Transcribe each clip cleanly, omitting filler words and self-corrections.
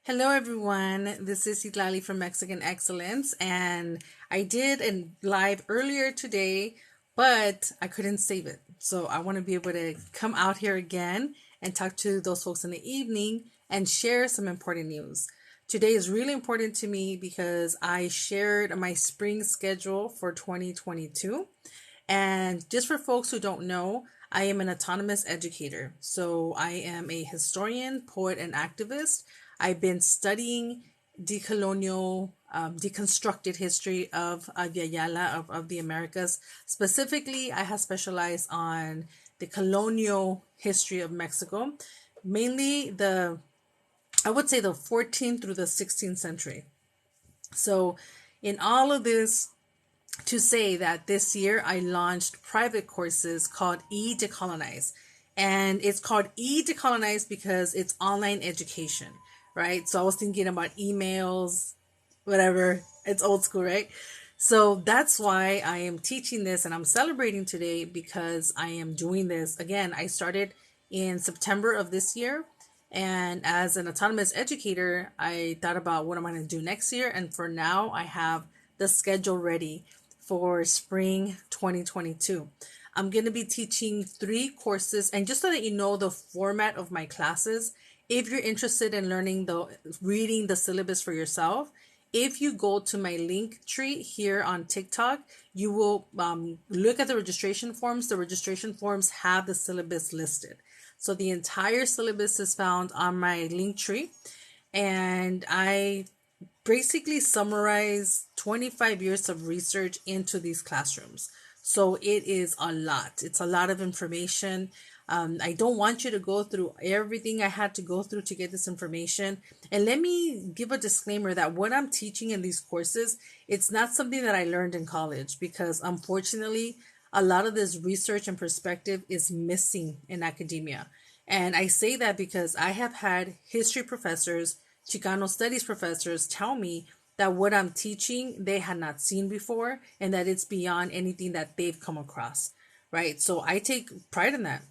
Hello, everyone. This is Itlali from Mexican Excellence, and I did a live earlier today, but I couldn't save it. So I want to be able to come out here again and talk to those folks in the evening and share some important news. Today is really important to me because I shared my spring schedule for 2022. And just for folks who don't know, I am an autonomous educator. So I am a historian, poet, and activist. I've been studying decolonial, deconstructed history of Yala of the Americas. Specifically, I have specialized on the colonial history of Mexico, mainly I would say the 14th through the 16th century. So, in all of this, to say that this year I launched private courses called E-Decolonize. And it's called E-Decolonize because it's online education, right? So I was thinking about emails, whatever. It's old school, right? So that's why I am teaching this and I'm celebrating today because I am doing this. Again, I started in September of this year. And as an autonomous educator, I thought about what I'm going to do next year. And for now, I have the schedule ready for spring 2022. I'm going to be teaching 3 courses. And just so that you know the format of my classes, if you're interested in reading the syllabus for yourself, if you go to my link tree here on TikTok, you will look at the registration forms. The registration forms have the syllabus listed. So the entire syllabus is found on my link tree. And I basically summarize 25 years of research into these classrooms. So it is a lot. It's a lot of information. I don't want you to go through everything I had to go through to get this information. And let me give a disclaimer that what I'm teaching in these courses, it's not something that I learned in college because unfortunately, a lot of this research and perspective is missing in academia. And I say that because I have had history professors, Chicano studies professors tell me that what I'm teaching they had not seen before and that it's beyond anything that they've come across, right? So I take pride in that.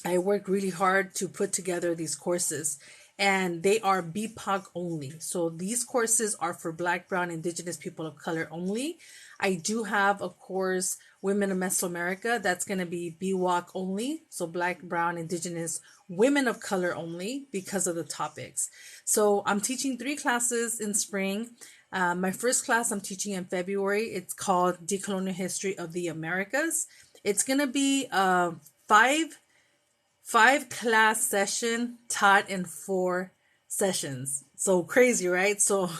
I work really hard to put together these courses and they are BIPOC only. So these courses are for Black, Brown, Indigenous people of color only. I do have a course, Women of Mesoamerica, that's going to be BWOC only. So Black, Brown, Indigenous, women of color only because of the topics. So I'm teaching 3 classes in spring. My first class I'm teaching in February. It's called Decolonial History of the Americas. It's going to be a five class session taught in 4 sessions. So crazy, right? So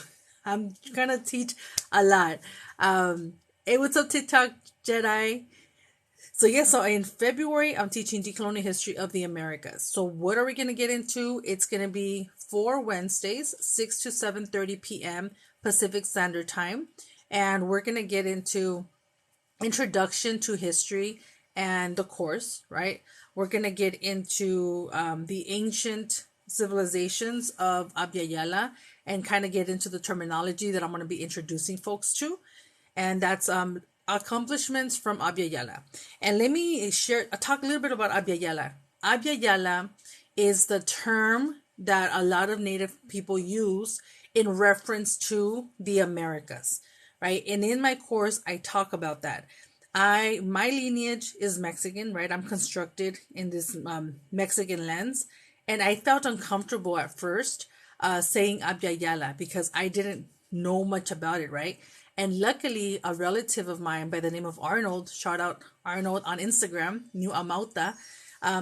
I'm gonna teach a lot. Hey, what's up, TikTok Jedi? So yeah, so in February I'm teaching Decolonial History of the Americas. So what are we gonna get into? It's gonna be 4 Wednesdays, 6 to 7:30 p.m. Pacific Standard Time, and we're gonna get into introduction to history and the course, right? We're going to get into the ancient civilizations of Abya Yala and kind of get into the terminology that I'm going to be introducing folks to. And that's accomplishments from Abya Yala. And let me talk a little bit about Abya Yala. Abya Yala is the term that a lot of Native people use in reference to the Americas, right? And in my course, I talk about that. My lineage is Mexican, right? I'm constructed in this Mexican lens, and I felt uncomfortable at first saying Abya Yala because I didn't know much about it, right? And luckily, a relative of mine by the name of Arnold, shout out Arnold on Instagram, New Amauta,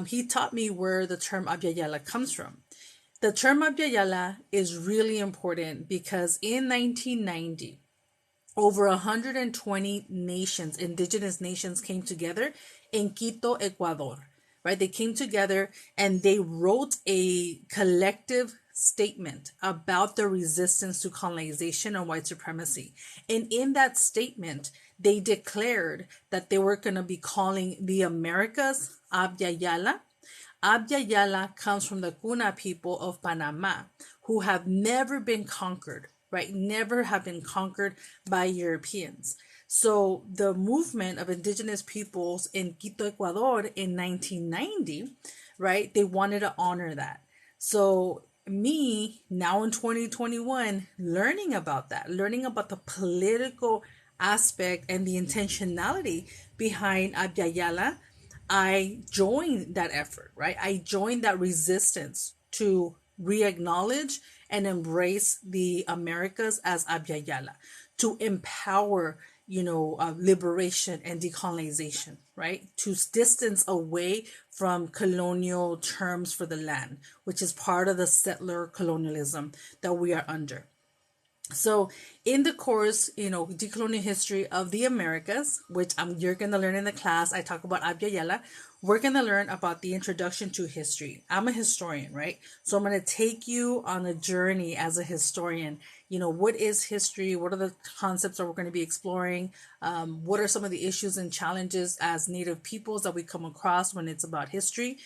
he taught me where the term Abya Yala comes from. The term Abya Yala is really important because in 1990, over 120 nations, indigenous nations, came together in Quito, Ecuador, right? They came together and they wrote a collective statement about the resistance to colonization and white supremacy. And in that statement, they declared that they were going to be calling the Americas Abya Yala. Abya Yala comes from the Cuna people of Panama, who have never been conquered, right? Never have been conquered by Europeans. So the movement of indigenous peoples in Quito, Ecuador in 1990, right? They wanted to honor that. So me now in 2021 learning about that, learning about the political aspect and the intentionality behind Abya Yala, I joined that effort, right? I joined that resistance to re-acknowledge and embrace the Americas as Abya Yala, to empower, liberation and decolonization, right? To distance away from colonial terms for the land, which is part of the settler colonialism that we are under. So in the course, decolonial history of the Americas, which you're going to learn in the class, I talk about Abya Yala. We're going to learn about the introduction to history. I'm a historian, right? So I'm going to take you on a journey as a historian. What is history? What are the concepts that we're going to be exploring? What are some of the issues and challenges as Native peoples that we come across when it's about history?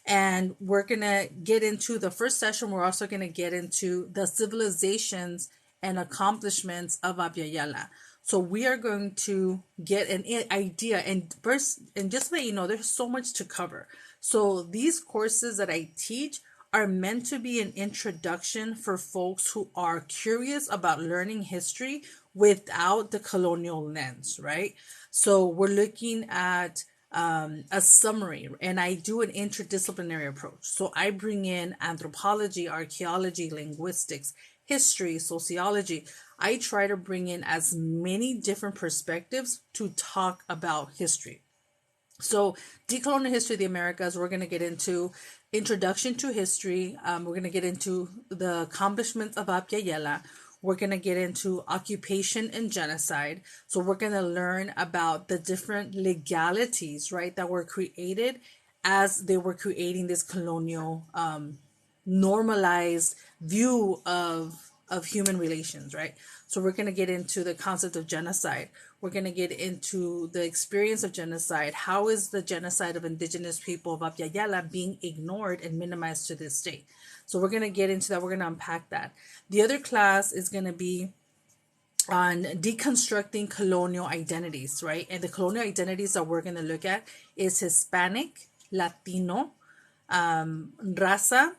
And we're going to get into the first session. We're also going to get into the civilizations and accomplishments of Abya Yala. So we are going to get an idea, and first, and just so that you know, there's so much to cover. So these courses that I teach are meant to be an introduction for folks who are curious about learning history without the colonial lens, right? So we're looking at a summary, and I do an interdisciplinary approach. So I bring in anthropology, archaeology, linguistics, history, sociology. I try to bring in as many different perspectives to talk about history. So decolonial history of the Americas, we're going to get into introduction to history. We're going to get into the accomplishments of Abya Yala. We're going to get into occupation and genocide. So we're going to learn about the different legalities, right, that were created as they were creating this colonial normalized view of human relations, right? So we're going to get into the concept of genocide. We're going to get into the experience of genocide. How is the genocide of Indigenous people of Abya Yala being ignored and minimized to this day? So we're going to get into that. We're going to unpack that. The other class is going to be on deconstructing colonial identities, right? And the colonial identities that we're going to look at is Hispanic, Latino, raza,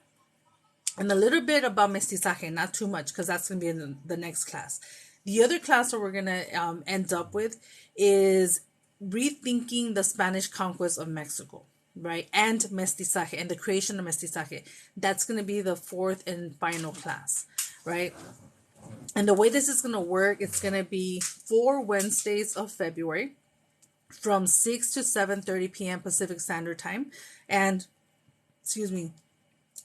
and a little bit about mestizaje, not too much, because that's going to be in the next class. The other class that we're going to end up with is rethinking the Spanish conquest of Mexico, right? And mestizaje, and the creation of mestizaje. That's going to be the fourth and final class, right? And the way this is going to work, it's going to be 4 Wednesdays of February from 6 to 7:30 p.m. Pacific Standard Time. And,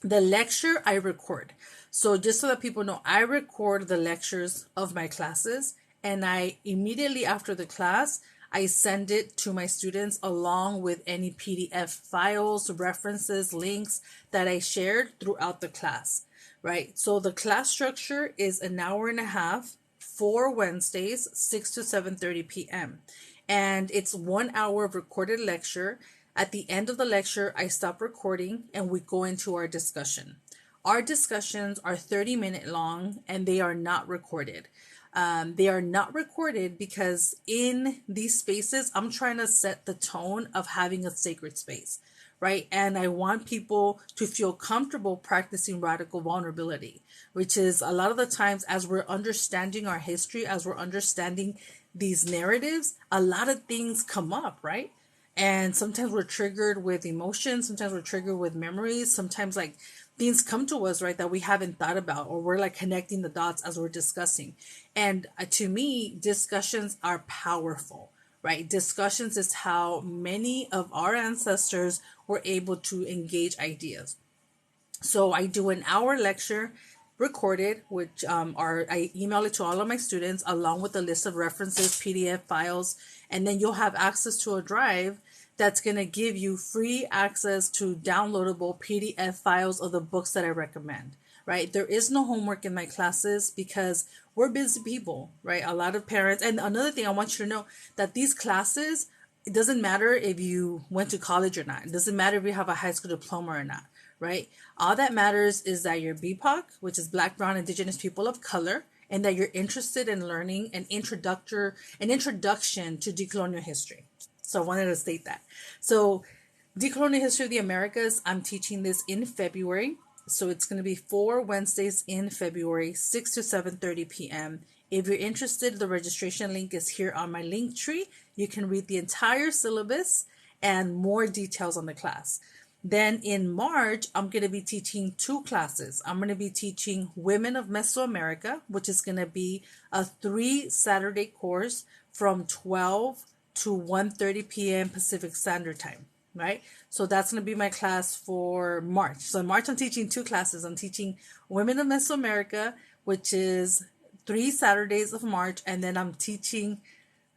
the lecture I record. So just so that people know, I record the lectures of my classes, and I immediately after the class, I send it to my students along with any PDF files, references, links that I shared throughout the class, right? So the class structure is an hour and a half, 4 Wednesdays, 6 to 7:30 p.m. And it's 1 hour of recorded lecture. At the end of the lecture, I stop recording and we go into our discussion. Our discussions are 30-minute long and they are not recorded. They are not recorded because in these spaces, I'm trying to set the tone of having a sacred space, right? And I want people to feel comfortable practicing radical vulnerability, which is a lot of the times as we're understanding our history, as we're understanding these narratives, a lot of things come up, right? And sometimes we're triggered with emotions. Sometimes we're triggered with memories. Sometimes like things come to us, right, that we haven't thought about, or we're like connecting the dots as we're discussing. And to me, discussions are powerful, right? Discussions is how many of our ancestors were able to engage ideas. So I do an hour lecture recorded, which I email it to all of my students along with a list of references, PDF files, and then you'll have access to a drive that's going to give you free access to downloadable PDF files of the books that I recommend, right? There is no homework in my classes because we're busy people, right? A lot of parents. And another thing I want you to know that these classes, it doesn't matter if you went to college or not. It doesn't matter if you have a high school diploma or not, right? All that matters is that you're BIPOC, which is Black, Brown, Indigenous people of color, and that you're interested in learning an introduction to decolonial history. So I wanted to state that. So decolonial history of the Americas, I'm teaching this in February. So it's going to be 4 Wednesdays in February, 6 to 7:30 p.m. If you're interested, the registration link is here on my link tree. You can read the entire syllabus and more details on the class. Then in March, I'm going to be teaching 2 classes. I'm going to be teaching Women of Mesoamerica, which is going to be a 3 Saturday course from 12 to 1:30 p.m. Pacific Standard Time, right? So that's going to be my class for March. So in March, I'm teaching 2 classes. I'm teaching Women of Mesoamerica, which is 3 Saturdays of March, and then I'm teaching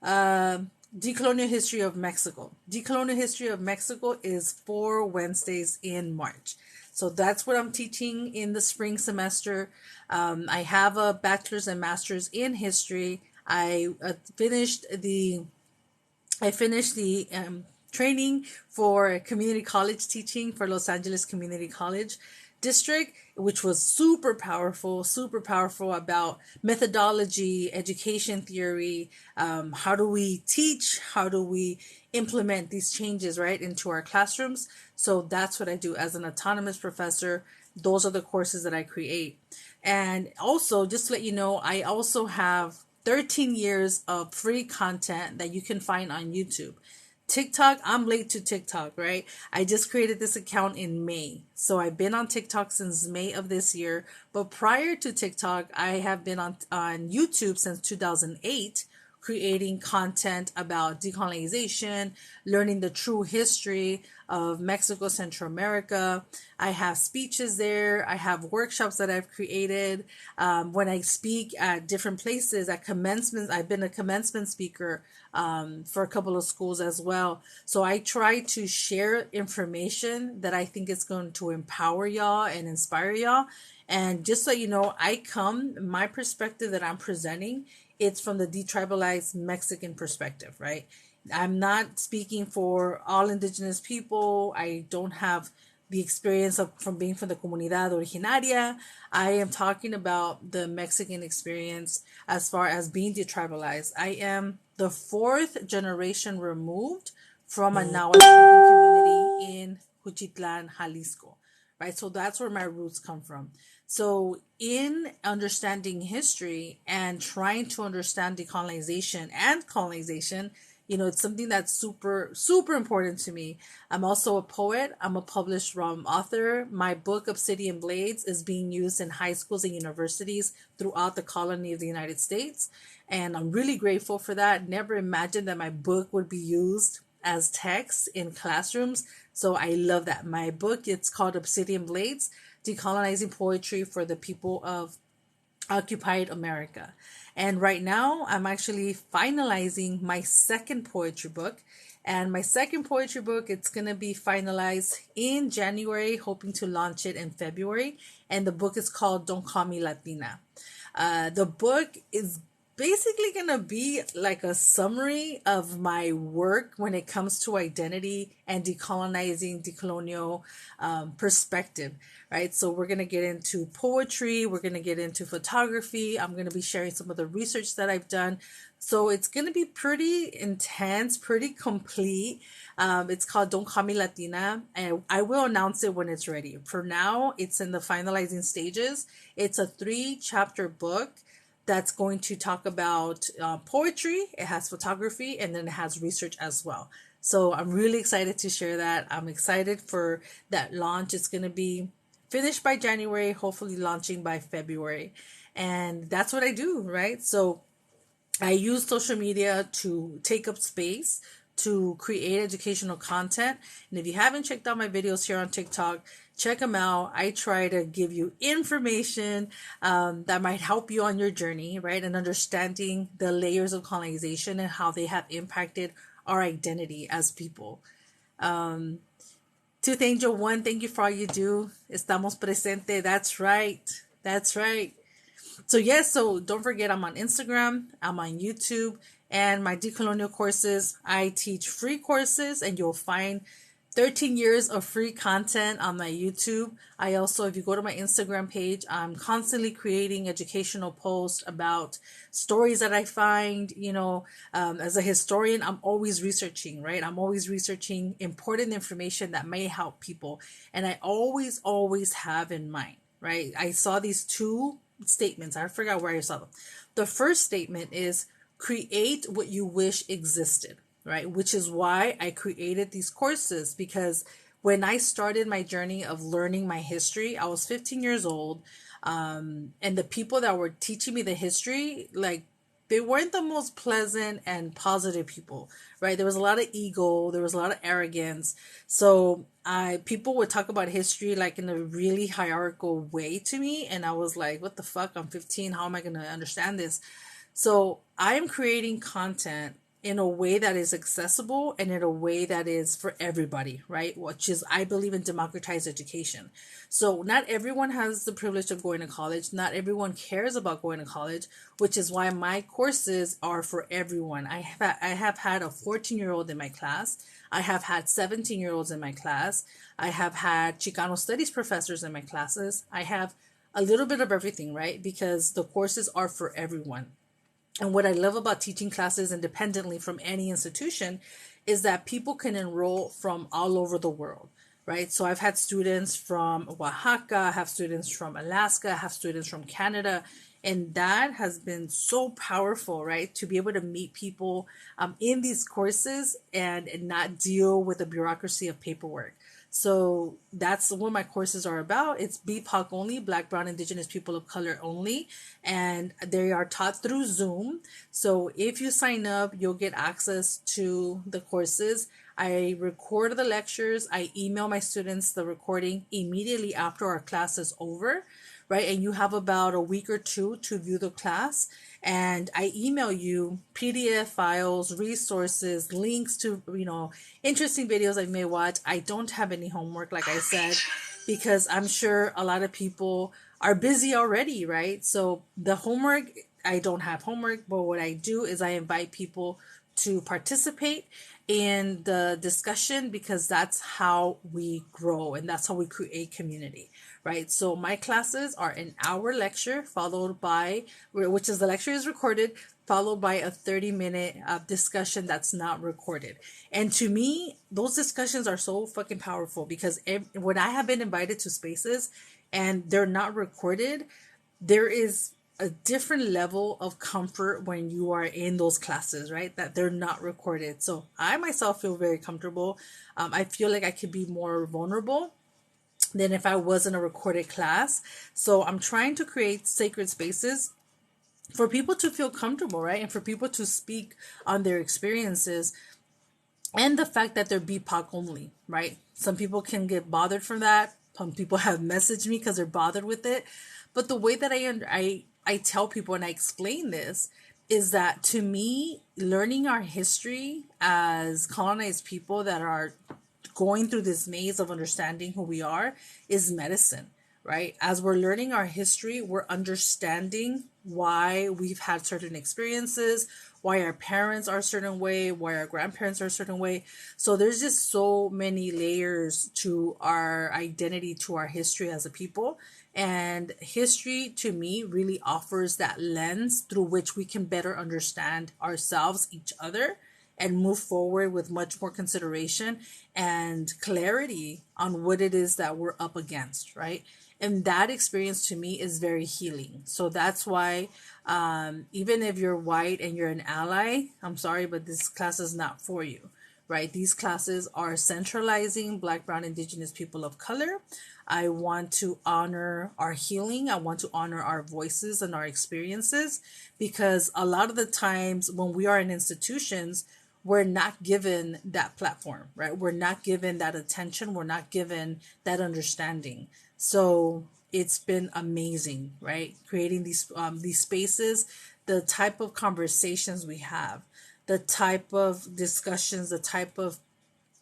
Decolonial History of Mexico. Decolonial History of Mexico is 4 Wednesdays in March. So that's what I'm teaching in the spring semester. I have a bachelor's and master's in history. I finished the training for community college teaching for Los Angeles Community College District, which was super powerful about methodology, education theory. How do we teach? How do we implement these changes, right, into our classrooms? So that's what I do as an autonomous professor. Those are the courses that I create. And also, just to let you know, I also have 13 years of free content that you can find on YouTube. TikTok, I'm late to TikTok, right? I just created this account in May. So I've been on TikTok since May of this year. But prior to TikTok, I have been on YouTube since 2008, creating content about decolonization, learning the true history of Mexico, Central America. I have speeches there. I have workshops that I've created. When I speak at different places, at commencements, I've been a commencement speaker for a couple of schools as well. So I try to share information that I think is going to empower y'all and inspire y'all. And just so you know, my perspective that I'm presenting, it's from the detribalized Mexican perspective, right? I'm not speaking for all indigenous people. I don't have the experience from being from the comunidad originaria. I am talking about the Mexican experience as far as being detribalized. I am the 4th generation removed from a Nahuatl community in Juchitlan, Jalisco, right? So that's where my roots come from. So in understanding history and trying to understand decolonization and colonization, it's something that's super important to me. I'm also a poet. I'm a published author. My book, Obsidian Blades, is being used in high schools and universities throughout the colony of the United States. And I'm really grateful for that. Never imagined that my book would be used as text in classrooms. So I love that. My book, it's called Obsidian Blades, Decolonizing Poetry for the People of Occupied America. And right now, I'm actually finalizing my second poetry book. And my second poetry book, it's going to be finalized in January, hoping to launch it in February. And the book is called Don't Call Me Latina. The book is basically going to be like a summary of my work when it comes to identity and decolonizing, decolonial perspective, right? So we're going to get into poetry. We're going to get into photography. I'm going to be sharing some of the research that I've done. So it's going to be pretty intense, pretty complete. It's called Don't Call Me Latina, and I will announce it when it's ready. For now, it's in the finalizing stages. It's a 3-chapter book that's going to talk about poetry. It has photography, and then it has research as well. So I'm really excited to share that. I'm excited for that launch. It's going to be finished by January, hopefully launching by February. And that's what I do, right? So I use social media to take up space, to create educational content. And if you haven't checked out my videos here on TikTok, check them out. I try to give you information that might help you on your journey, right? And understanding the layers of colonization and how they have impacted our identity as people. Tooth Angel 1, thank you for all you do. Estamos presente. That's right. That's right. So yes, so don't forget, I'm on Instagram, I'm on YouTube, and my decolonial courses. I teach free courses, and you'll find 13 years of free content on my YouTube. I also, if you go to my Instagram page, I'm constantly creating educational posts about stories that I find. As a historian, I'm always researching, right? I'm always researching important information that may help people. And I always have in mind, right? I saw these two statements. I forgot where I saw them. The first statement is create what you wish existed, right? Which is why I created these courses, because when I started my journey of learning my history, I was 15 years old. And the people that were teaching me the history, like, they weren't the most pleasant and positive people, right? There was a lot of ego, there was a lot of arrogance. So people would talk about history like in a really hierarchical way to me, and I was like, what the fuck? I'm 15. How am I going to understand this? So I am creating content in a way that is accessible and in a way that is for everybody, right? Which is, I believe in democratized education. So not everyone has the privilege of going to college. Not everyone cares about going to college, which is why my courses are for everyone. I have had a 14-year-old in my class. I have had 17-year-olds in my class. I have had Chicano studies professors in my classes. I have a little bit of everything, right? Because the courses are for everyone. And what I love about teaching classes independently from any institution is that people can enroll from all over the world, right? So I've had students from Oaxaca, I have students from Alaska, I have students from Canada, and that has been so powerful, right? To be able to meet people in these courses and not deal with the bureaucracy of paperwork. So that's what my courses are about. It's BIPOC only, Black, Brown, Indigenous people of color only, and they are taught through Zoom. So if you sign up, you'll get access to the courses. I record the lectures. I email my students the recording immediately after our class is over, right? And you have about a week or two to view the class. And I email you PDF files, resources, links to, interesting videos I may watch. I don't have any homework, like I said, because I'm sure a lot of people are busy already, right? So the homework, I don't have homework, but what I do is I invite people to participate in the discussion, because that's how we grow and that's how we create community, right? So my classes are an hour lecture followed by, which is, the lecture is recorded, followed by a 30-minute discussion that's not recorded. And to me, those discussions are so fucking powerful, because when I have been invited to spaces and they're not recorded, there is a different level of comfort when you are in those classes, right? That they're not recorded. So I myself feel very comfortable. I feel like I could be more vulnerable than if I was in a recorded class. So I'm trying to create sacred spaces for people to feel comfortable, right? And for people to speak on their experiences and the fact that they're BIPOC only, right? Some people can get bothered from that. Some people have messaged me because they're bothered with it. But the way that I tell people and I explain this is that, to me, learning our history as colonized people that are going through this maze of understanding who we are is medicine, right? As we're learning our history, we're understanding why we've had certain experiences, why our parents are a certain way, why our grandparents are a certain way. So there's just so many layers to our identity, to our history as a people. And history, to me, really offers that lens through which we can better understand ourselves, each other, and move forward with much more consideration and clarity on what it is that we're up against, right? And that experience, to me, is very healing. So that's why, even if you're white and you're an ally, I'm sorry, but this class is not for you, right? These classes are centralizing Black, Brown, Indigenous people of color. I want to honor our healing. I want to honor our voices and our experiences, because a lot of the times when we are in institutions, we're not given that platform, right? We're not given that attention. We're not given that understanding. So it's been amazing, right? Creating these spaces, the type of conversations we have, the type of discussions, the type of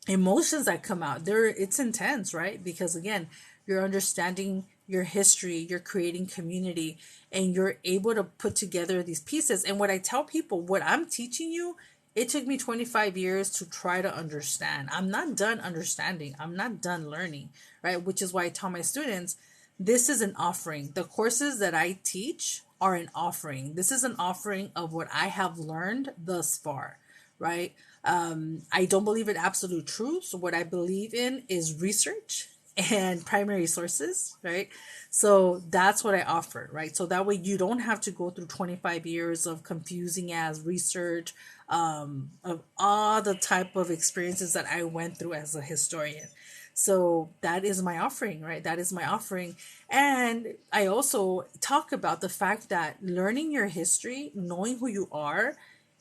emotions that come out there, it's intense, right? Because again, you're understanding your history, you're creating community, and you're able to put together these pieces. And what I tell people, what I'm teaching you It took me 25 years to try to understand. I'm not done understanding. I'm not done learning, right? Which is why I tell my students, this is an offering. The courses that I teach are an offering. This is an offering of what I have learned thus far, right? I don't believe in absolute truths. What I believe in is research and primary sources, right? So that's what I offer, right? So that way you don't have to go through 25 years of confusing as research, of all the type of experiences that I went through as a historian. So that is my offering, right? That is my offering. And I also talk about the fact that learning your history, knowing who you are,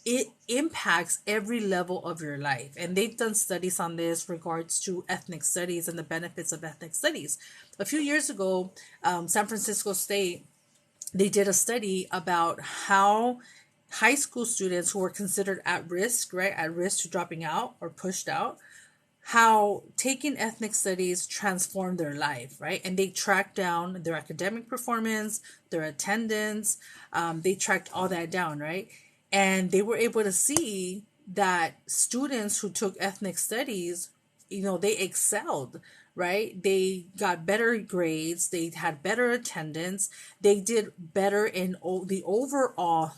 it impacts every level of your life. And they've done studies on this regards to ethnic studies and the benefits of ethnic studies. A few years ago, San Francisco State, they did a study about how high school students who were considered at risk, right, at risk to dropping out or pushed out, how taking ethnic studies transformed their life, right? And they tracked down their academic performance, their attendance, they tracked all that down, right? And they were able to see that students who took ethnic studies, they excelled, right? They got better grades, they had better attendance, they did better in the overall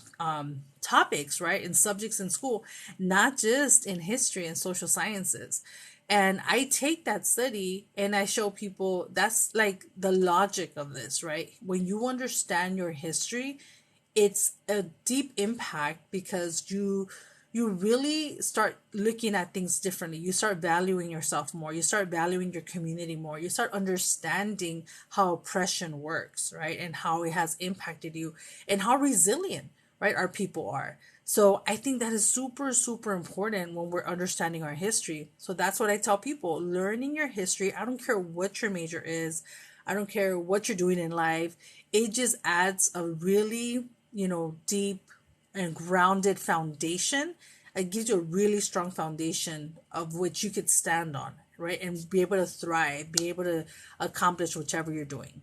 topics, right? In subjects in school, not just in history and social sciences. And I take that study and I show people that's like the logic of this, right? When you understand your history, it's a deep impact because you really start looking at things differently. You start valuing yourself more. You start valuing your community more. You start understanding how oppression works, right? And how it has impacted you and how resilient, right, our people are. So I think that is super, super important when we're understanding our history. So that's what I tell people. Learning your history, I don't care what your major is. I don't care what you're doing in life. It just adds a really, deep and grounded foundation. It gives you a really strong foundation of which you could stand on, right? And be able to thrive, be able to accomplish whichever you're doing.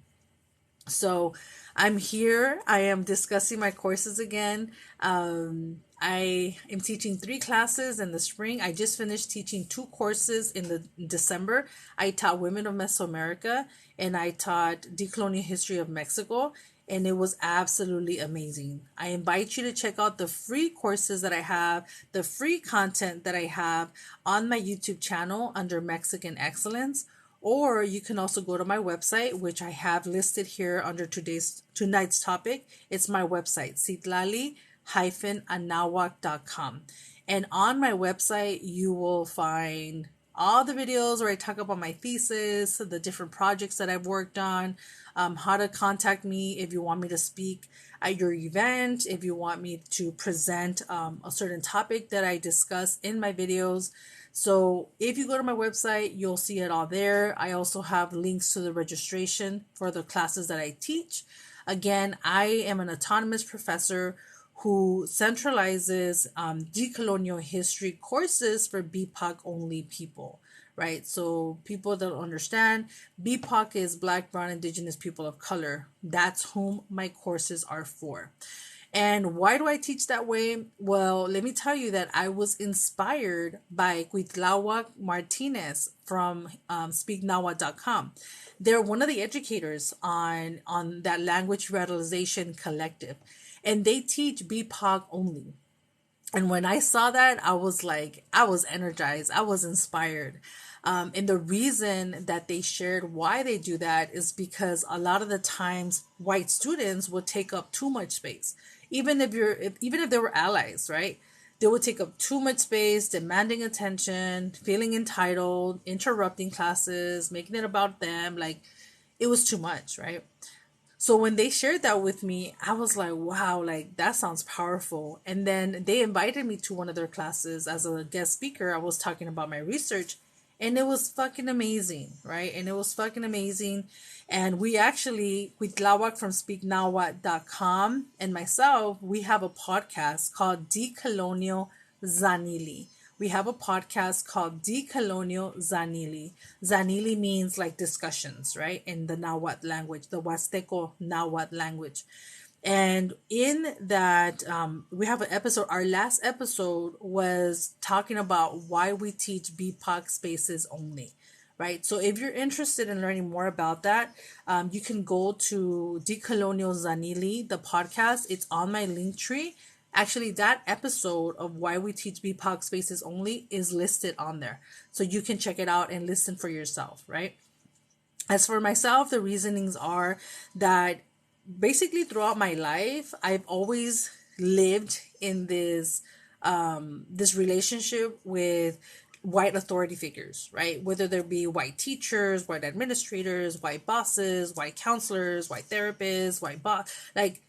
So I'm here. I am discussing my courses again. I am teaching 3 classes in the spring. I just finished teaching 2 courses in the December. I taught Women of Mesoamerica and I taught Decolonial History of Mexico, and it was absolutely amazing. I invite you to check out the free courses that I have, the free content that I have on my YouTube channel under Mexican Excellence. Or you can also go to my website, which I have listed here under tonight's topic. It's my website, citlali-anahuac.com. And on my website, you will find all the videos where I talk about my thesis, the different projects that I've worked on, how to contact me if you want me to speak at your event, if you want me to present a certain topic that I discuss in my videos. So if you go to my website, you'll see it all there. I also have links to the registration for the classes that I teach. Again, I am an autonomous professor who centralizes decolonial history courses for BIPOC only people, right? So people that don't understand, BIPOC is Black, Brown, Indigenous people of color. That's whom my courses are for. And why do I teach that way? Well, let me tell you that I was inspired by Cuitlahuac Martinez from speaknahuatl.com. They're one of the educators on that language revitalization collective, and they teach BIPOC only. And when I saw that, I was energized. I was inspired. And the reason that they shared why they do that is because a lot of the times white students would take up too much space. Even if they were allies, right? They would take up too much space, demanding attention, feeling entitled, interrupting classes, making it about them. Like, it was too much, right? So when they shared that with me, I was like, wow, like that sounds powerful. And then they invited me to one of their classes as a guest speaker. I was talking about my research, and it was fucking amazing, right? And it was fucking amazing. And we actually, with Lawak from speaknahuatl.com and myself, we have a podcast called Decolonial Zanili. We have a podcast called Decolonial Zanili. Zanili means like discussions, right? In the Nahuatl language, the Huasteco Nahuatl language. And in that, we have an episode. Our last episode was talking about why we teach BIPOC spaces only, right? So if you're interested in learning more about that, you can go to Decolonial Zanili, the podcast. It's on my link tree. Actually, that episode of why we teach BIPOC spaces only is listed on there. So you can check it out and listen for yourself, right? As for myself, the reasonings are that basically throughout my life, I've always lived in this relationship with white authority figures, right? Whether there be white teachers, white administrators, white bosses, white counselors, white therapists, white boss, like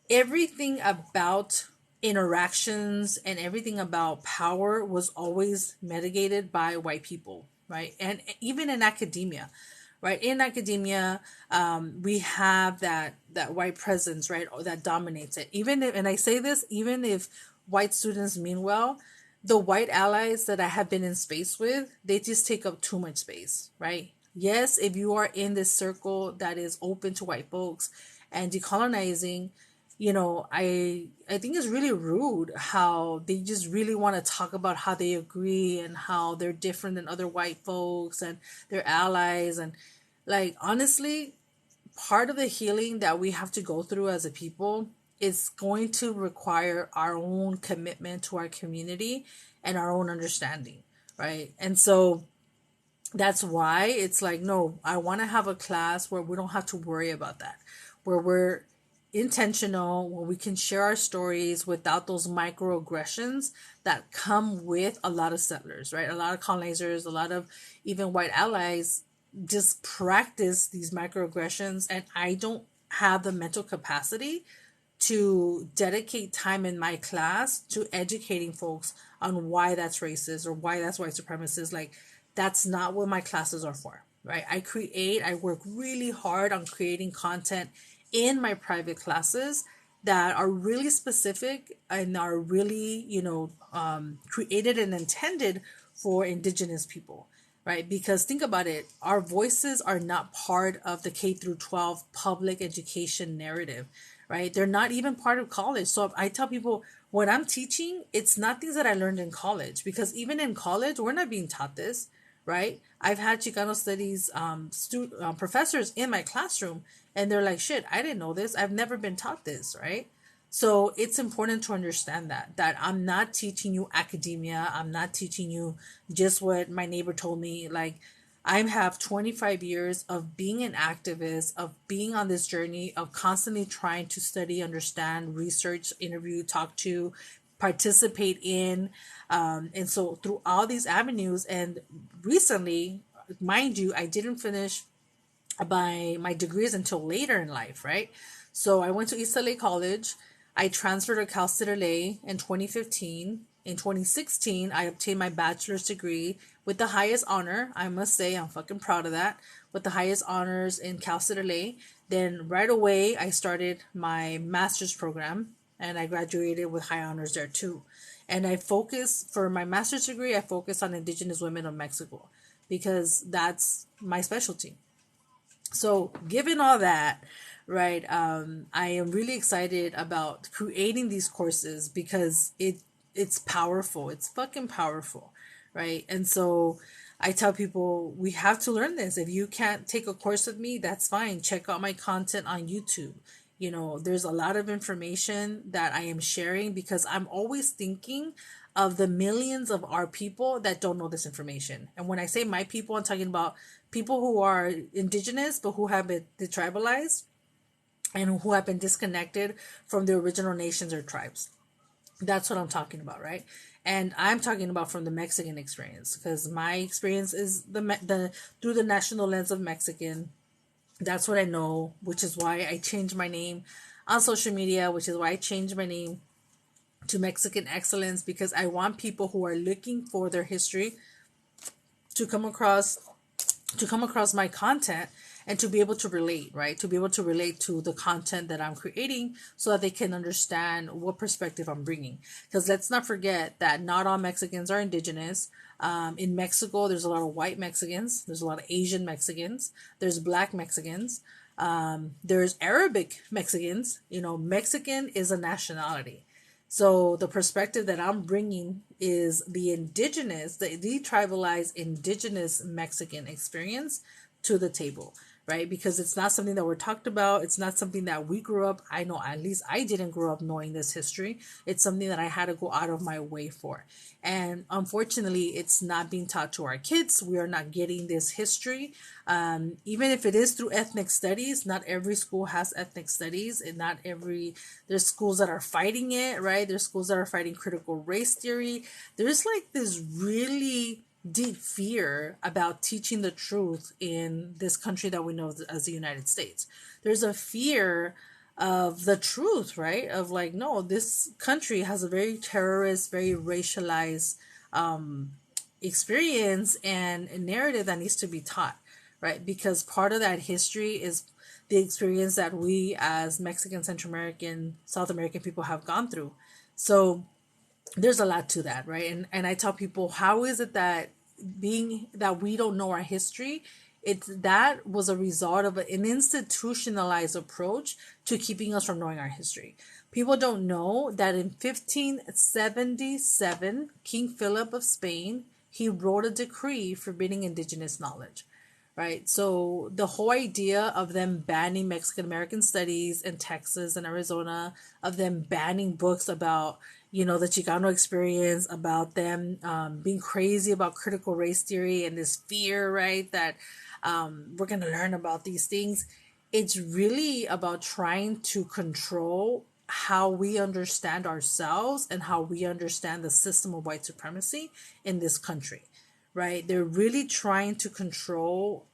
everything about interactions and everything about power was always mitigated by white people, right? And even in academia, right? In academia, we have that white presence, right, that dominates it. Even if, and I say this, even if white students mean well, the white allies that I have been in space with, they just take up too much space, right? Yes, if you are in this circle that is open to white folks and decolonizing, I think it's really rude how they just really want to talk about how they agree and how they're different than other white folks and their allies. And like, honestly, part of the healing that we have to go through as a people is going to require our own commitment to our community and our own understanding, right? And so that's why it's like, no, I want to have a class where we don't have to worry about that, where we're intentional, where we can share our stories without those microaggressions that come with a lot of settlers, right? A lot of colonizers, a lot of even white allies just practice these microaggressions. And I don't have the mental capacity to dedicate time in my class to educating folks on why that's racist or why that's white supremacist. Like, that's not what my classes are for, right? I work really hard on creating content in my private classes that are really specific and are really, created and intended for Indigenous people, right? Because think about it, our voices are not part of the K through 12 public education narrative, right? They're not even part of college. So if I tell people what I'm teaching, it's not things that I learned in college, because even in college, we're not being taught this, right? I've had Chicano studies professors in my classroom, and they're like, shit, I didn't know this. I've never been taught this, right? So it's important to understand that I'm not teaching you academia. I'm not teaching you just what my neighbor told me. Like, I have 25 years of being an activist, of being on this journey, of constantly trying to study, understand, research, interview, talk to, participate in. And so through all these avenues, and recently, mind you, I didn't finish my degrees until later in life, right? So I went to East LA College. I transferred to Cal State LA in 2015. In 2016, I obtained my bachelor's degree with the highest honor. I must say, I'm fucking proud of that. With the highest honors in Cal State LA. Then right away, I started my master's program and I graduated with high honors there too. And for my master's degree, I focus on Indigenous women of Mexico because that's my specialty. So, given all that, right, I am really excited about creating these courses because it's powerful. It's fucking powerful, right? And so I tell people we have to learn this. If you can't take a course with me, that's fine. Check out my content on YouTube. There's a lot of information that I am sharing because I'm always thinking of the millions of our people that don't know this information. And when I say my people, I'm talking about people who are Indigenous but who have been detribalized and who have been disconnected from their original nations or tribes. That's what I'm talking about, right? And I'm talking about from the Mexican experience because my experience is the through the national lens of Mexican. That's what I know, which is why I changed my name on social media, which is why I changed my name to Mexican Excellence, because I want people who are looking for their history to come across my content and to be able to relate, right? To be able to relate to the content that I'm creating so that they can understand what perspective I'm bringing. Because let's not forget that not all Mexicans are Indigenous. In Mexico, there's a lot of white Mexicans. There's a lot of Asian Mexicans. There's black Mexicans. There's Arabic Mexicans. Mexican is a nationality. So the perspective that I'm bringing is the indigenous, the detribalized indigenous Mexican experience to the table, right? Because it's not something that we're talked about. It's not something that we grew up. I know at least I didn't grow up knowing this history. It's something that I had to go out of my way for. And unfortunately, it's not being taught to our kids. We are not getting this history. Even if it is through ethnic studies, not every school has ethnic studies, and there's schools that are fighting it, right? There's schools that are fighting critical race theory. There's like this really deep fear about teaching the truth in this country that we know as the United States. There's a fear of the truth, right? Of like, no, this country has a very terrorist, very racialized experience and a narrative that needs to be taught, right? Because part of that history is the experience that we as Mexican, Central American, South American people have gone through. So there's a lot to that, right? And I tell people, how is it that being that we don't know our history, that was a result of an institutionalized approach to keeping us from knowing our history. People don't know that in 1577, King Philip of Spain, he wrote a decree forbidding indigenous knowledge, right? So the whole idea of them banning Mexican American studies in Texas and Arizona, of them banning books about, the Chicano experience, about them being crazy about critical race theory and this fear, right, that we're going to learn about these things. It's really about trying to control how we understand ourselves and how we understand the system of white supremacy in this country, right? They're really trying to control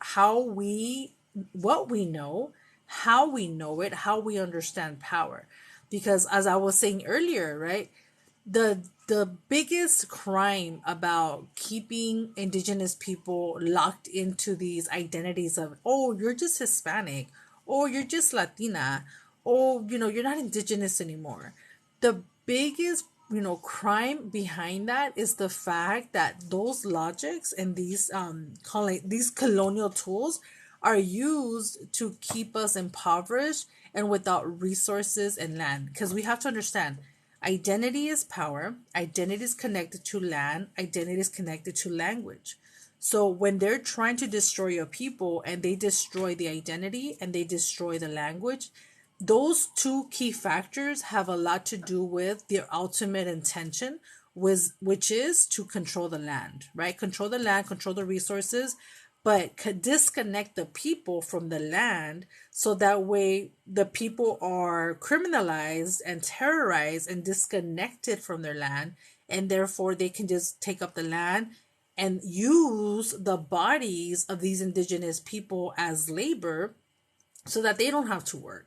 what we know, how we know it, how we understand power. Because as I was saying earlier, right, the biggest crime about keeping indigenous people locked into these identities of, oh, you're just Hispanic, or you're just Latina, or you're not indigenous anymore. The biggest crime behind that is the fact that those logics and these colonial tools are used to keep us impoverished and without resources and land. Because we have to understand, identity is power, identity is connected to land, identity is connected to language. So when they're trying to destroy your people and they destroy the identity and they destroy the language, those two key factors have a lot to do with their ultimate intention, which is to control the land, right? Control the land, control the resources, but could disconnect the people from the land, so that way the people are criminalized and terrorized and disconnected from their land, and therefore they can just take up the land and use the bodies of these indigenous people as labor so that they don't have to work.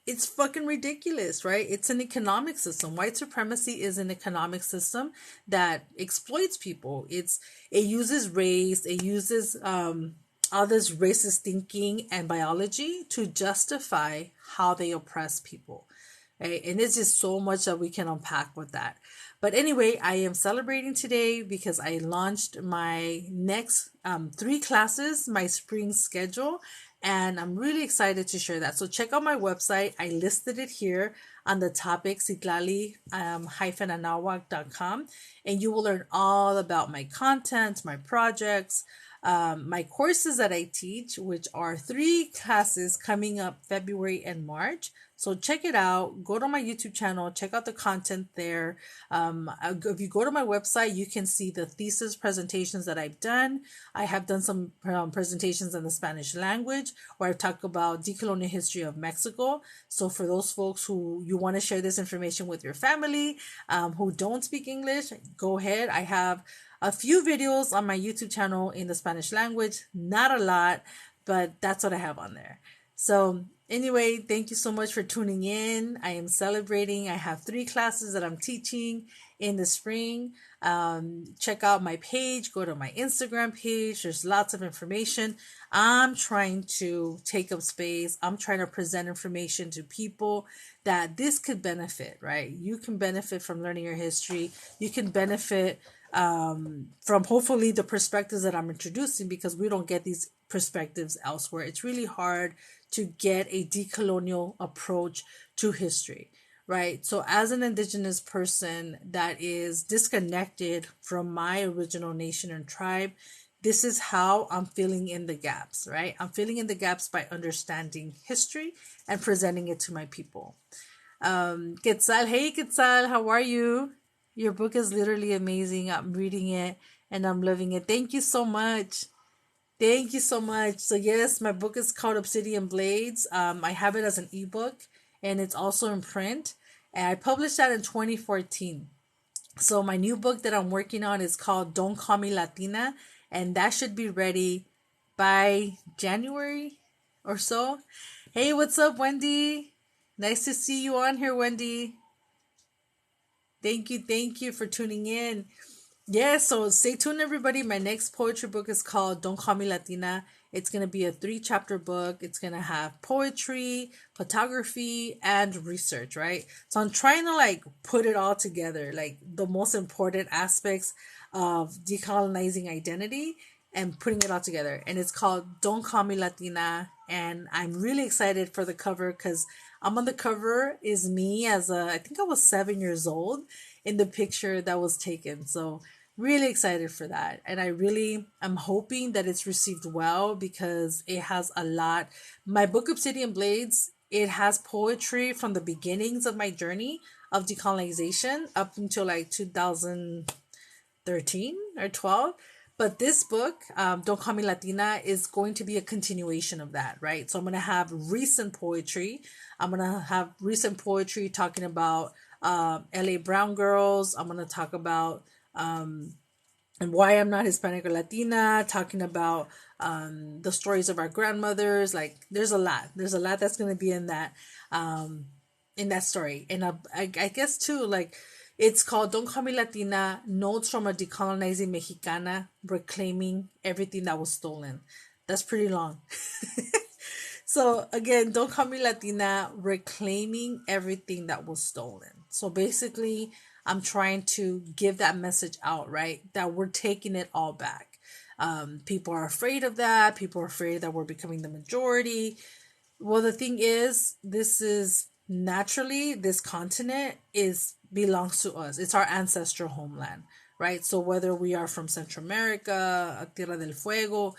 It's fucking ridiculous, right? It's an economic system. White supremacy is an economic system that exploits people. It uses race, it uses all this racist thinking and biology to justify how they oppress people. Right? And it's just so much that we can unpack with that. But anyway, I am celebrating today because I launched my next 3 classes, my spring schedule, and I'm really excited to share that. So check out my website. I listed it here on the topic, citlali-anahuac.com, and you will learn all about my content, my projects, my courses that I teach, which are 3 classes coming up February and March. So check it out. Go to my YouTube channel. Check out the content there. If you go to my website, you can see the thesis presentations that I've done. I have done some presentations in the Spanish language where I talk about decolonial history of Mexico. So for those folks who you want to share this information with your family, who don't speak English, go ahead. I have a few videos on my YouTube channel in the Spanish language. Not a lot, but that's what I have on there. So anyway, thank you so much for tuning in. I am celebrating. I have 3 classes that I'm teaching in the spring. Check out my page. Go to my Instagram page. There's lots of information. I'm trying to take up space. I'm trying to present information to people that this could benefit, right? You can benefit from learning your history. You can benefit from hopefully the perspectives that I'm introducing, because we don't get these perspectives elsewhere. It's really hard to get a decolonial approach to history, right? So as an Indigenous person that is disconnected from my original nation and tribe, this is how I'm filling in the gaps, right? I'm filling in the gaps by understanding history and presenting it to my people. Quetzal, hey Quetzal, how are you? Your book is literally amazing. I'm reading it and I'm loving it. Thank you so much. Thank you so much. So yes, my book is called Obsidian Blades. I have it as an ebook and it's also in print. And I published that in 2014. So my new book that I'm working on is called Don't Call Me Latina, and that should be ready by January or so. Hey, what's up, Wendy? Nice to see you on here, Wendy. Thank you for tuning in. Yeah, so stay tuned, everybody. My next poetry book is called Don't Call Me Latina. It's going to be a 3-chapter book. It's going to have poetry, photography, and research, right? So I'm trying to like put it all together, like the most important aspects of decolonizing identity and putting it all together. And it's called Don't Call Me Latina. And I'm really excited for the cover because I'm on the cover is me I think I was 7 years old in the picture that was taken. So really excited for that. And I really am hoping that it's received well because it has a lot. My book Obsidian Blades, it has poetry from the beginnings of my journey of decolonization up until like 2013 or 12. But this book, Don't Call Me Latina, is going to be a continuation of that, right? So I'm going to have recent poetry. I'm going to have recent poetry talking about LA Brown girls. I'm going to talk about and why I'm not Hispanic or Latina, talking about the stories of our grandmothers. Like there's a lot that's going to be in that story. And I guess too, like it's called Don't Call Me Latina, Notes from a Decolonizing Mexicana, Reclaiming Everything That Was Stolen. That's pretty long. So again, Don't Call Me Latina, Reclaiming Everything That Was Stolen. So basically, I'm trying to give that message out, right? That we're taking it all back. People are afraid of that. People are afraid that we're becoming the majority. Well, the thing is, this continent belongs to us. It's our ancestral homeland, right? So whether we are from Central America, Tierra del Fuego,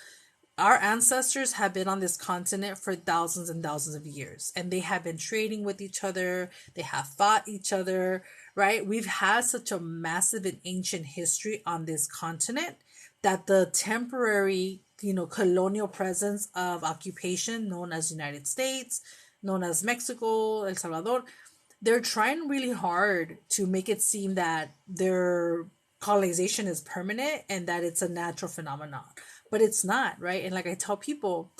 our ancestors have been on this continent for thousands and thousands of years, and they have been trading with each other. They have fought each other, right? We've had such a massive and ancient history on this continent that the temporary, colonial presence of occupation known as United States, known as Mexico, El Salvador, they're trying really hard to make it seem that their colonization is permanent and that it's a natural phenomenon. But it's not, right? And like I tell people,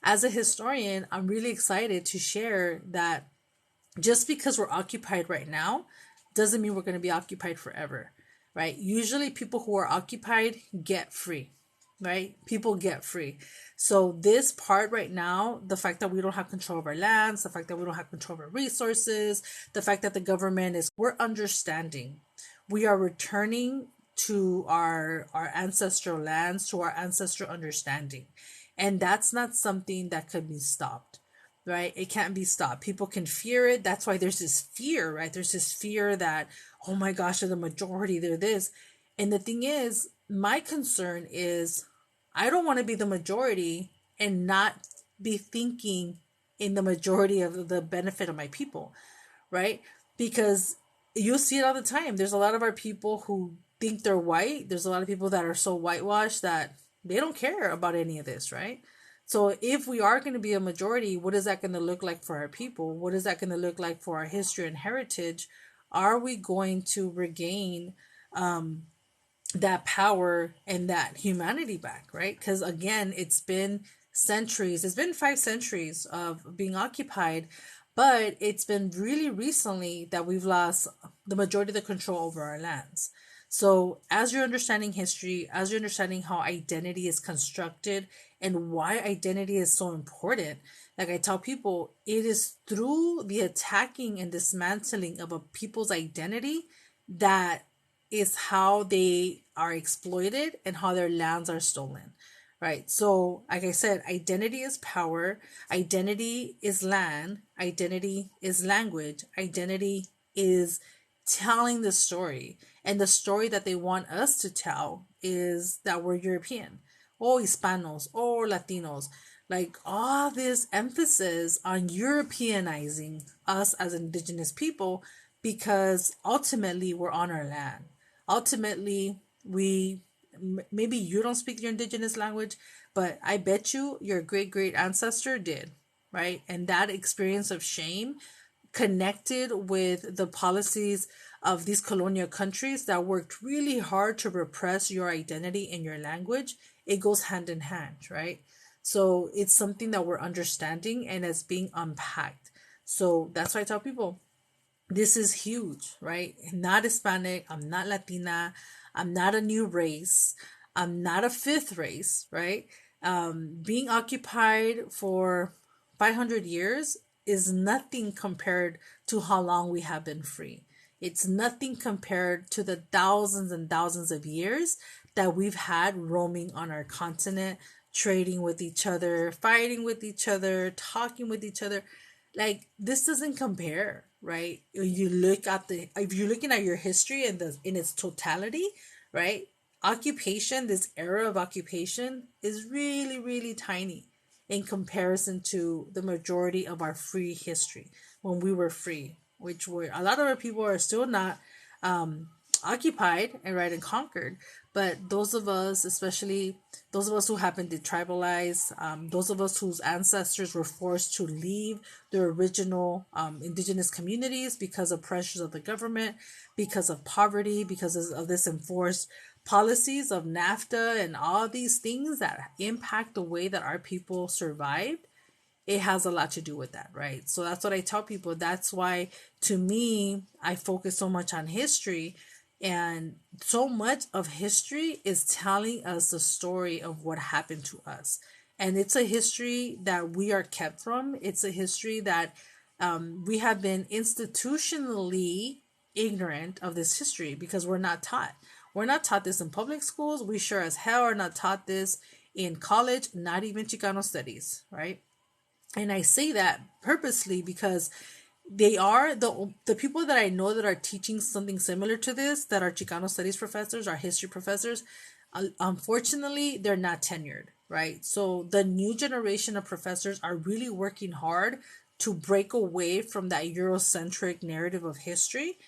as a historian, I'm really excited to share that just because we're occupied right now doesn't mean we're going to be occupied forever, right? Usually people who are occupied get free, right? People get free. So this part right now, the fact that we don't have control of our lands, the fact that we don't have control of our resources, the fact that the government we're understanding. We are returning to our ancestral lands, to our ancestral understanding. And that's not something that could be stopped, right? It can't be stopped. People can fear it. That's why there's this fear, right? There's this fear that, oh my gosh, they're the majority, they're this. And the thing is, my concern is I don't want to be the majority and not be thinking in the majority of the benefit of my people, right? Because you see it all the time. There's a lot of our people who think they're white. There's a lot of people that are so whitewashed that they don't care about any of this, right? So if we are going to be a majority, what is that going to look like for our people? What is that going to look like for our history and heritage? Are we going to regain that power and that humanity back, right? Because again, it's been centuries. It's been 5 centuries of being occupied, but it's been really recently that we've lost the majority of the control over our lands. So as you're understanding history, as you're understanding how identity is constructed and why identity is so important, like I tell people, it is through the attacking and dismantling of a people's identity that is how they are exploited and how their lands are stolen, right? So, like I said, identity is power, identity is land, identity is language, identity is telling the story. And the story that they want us to tell is that we're European, or Hispanos, or Latinos. Like all this emphasis on Europeanizing us as indigenous people, because ultimately we're on our land. Ultimately, maybe you don't speak your indigenous language, but I bet you your great great ancestor did, right? And that experience of shame connected with the policies of these colonial countries that worked really hard to repress your identity and your language, it goes hand in hand, right? So it's something that we're understanding and it's being unpacked. So that's why I tell people this is huge, right? I'm not Hispanic, I'm not Latina, I'm not a new race, I'm not a fifth race, right? Being occupied for 500 years is nothing compared to how long we have been free. It's nothing compared to the thousands and thousands of years that we've had roaming on our continent, trading with each other, fighting with each other, talking with each other. Like this doesn't compare, right? You look at the if you're looking at your history in its totality, right? Occupation, this era of occupation is really, really tiny in comparison to the majority of our free history when we were free, which were a lot of our people are still not occupied and right and conquered, but those of us, especially those of us who have been detribalized, those of us whose ancestors were forced to leave their original indigenous communities because of pressures of the government, because of poverty, because of this enforced policies of NAFTA and all these things that impact the way that our people survived, it has a lot to do with that, right? So that's what I tell people. That's why, to me, I focus so much on history. And so much of history is telling us the story of what happened to us. And it's a history that we are kept from. It's a history that we have been institutionally ignorant of this history because we're not taught. We're not taught this in public schools. We sure as hell are not taught this in college, not even Chicano studies, right? And I say that purposely because they are the people that I know that are teaching something similar to this, that are Chicano studies professors, are history professors. Unfortunately, they're not tenured, right? So the new generation of professors are really working hard to break away from that Eurocentric narrative of history,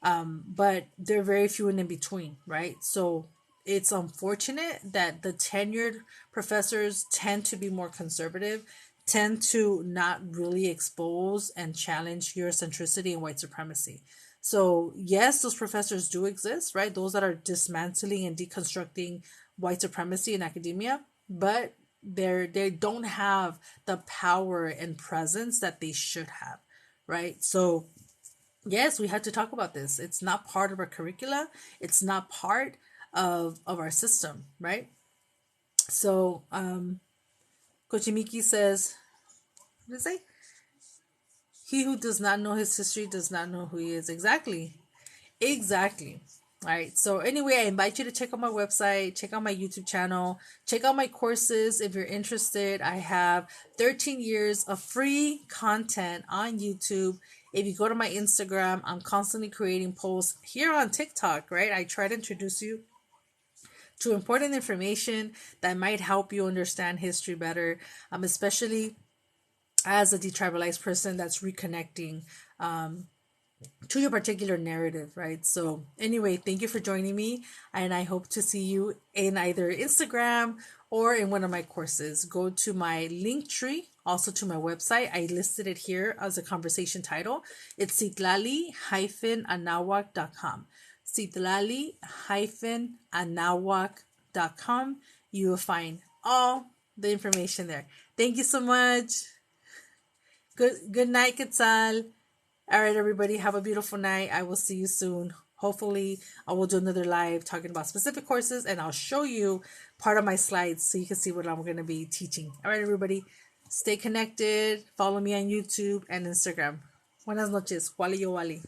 but they're very few and in between, right? So it's unfortunate that the tenured professors tend to be more conservative, tend to not really expose and challenge Eurocentricity and white supremacy. So yes, those professors do exist, right? Those that are dismantling and deconstructing white supremacy in academia, but they don't have the power and presence that they should have, right? So yes, we had to talk about this. It's not part of our curricula. It's not part of our system, right? So Kochimiki says, what did it say? He who does not know his history does not know who he is. Exactly. Exactly. All right. So anyway, I invite you to check out my website, check out my YouTube channel, check out my courses if you're interested. I have 13 years of free content on YouTube. If you go to my Instagram, I'm constantly creating posts here on TikTok, right? I try to introduce you to important information that might help you understand history better, especially as a detribalized person that's reconnecting to your particular narrative, right? So anyway, thank you for joining me, and I hope to see you in either Instagram or in one of my courses. Go to my link tree, also to my website. I listed it here as a conversation title. It's citlali-anahuac.com. citlali-anahuac.com. You will find all the information there. Thank you so much. Good night, Quetzal. All right, everybody, have a beautiful night. I will see you soon. Hopefully, I will do another live talking about specific courses, and I'll show you part of my slides so you can see what I'm going to be teaching. All right, everybody, stay connected. Follow me on YouTube and Instagram. Buenas noches. Wally yo Wally.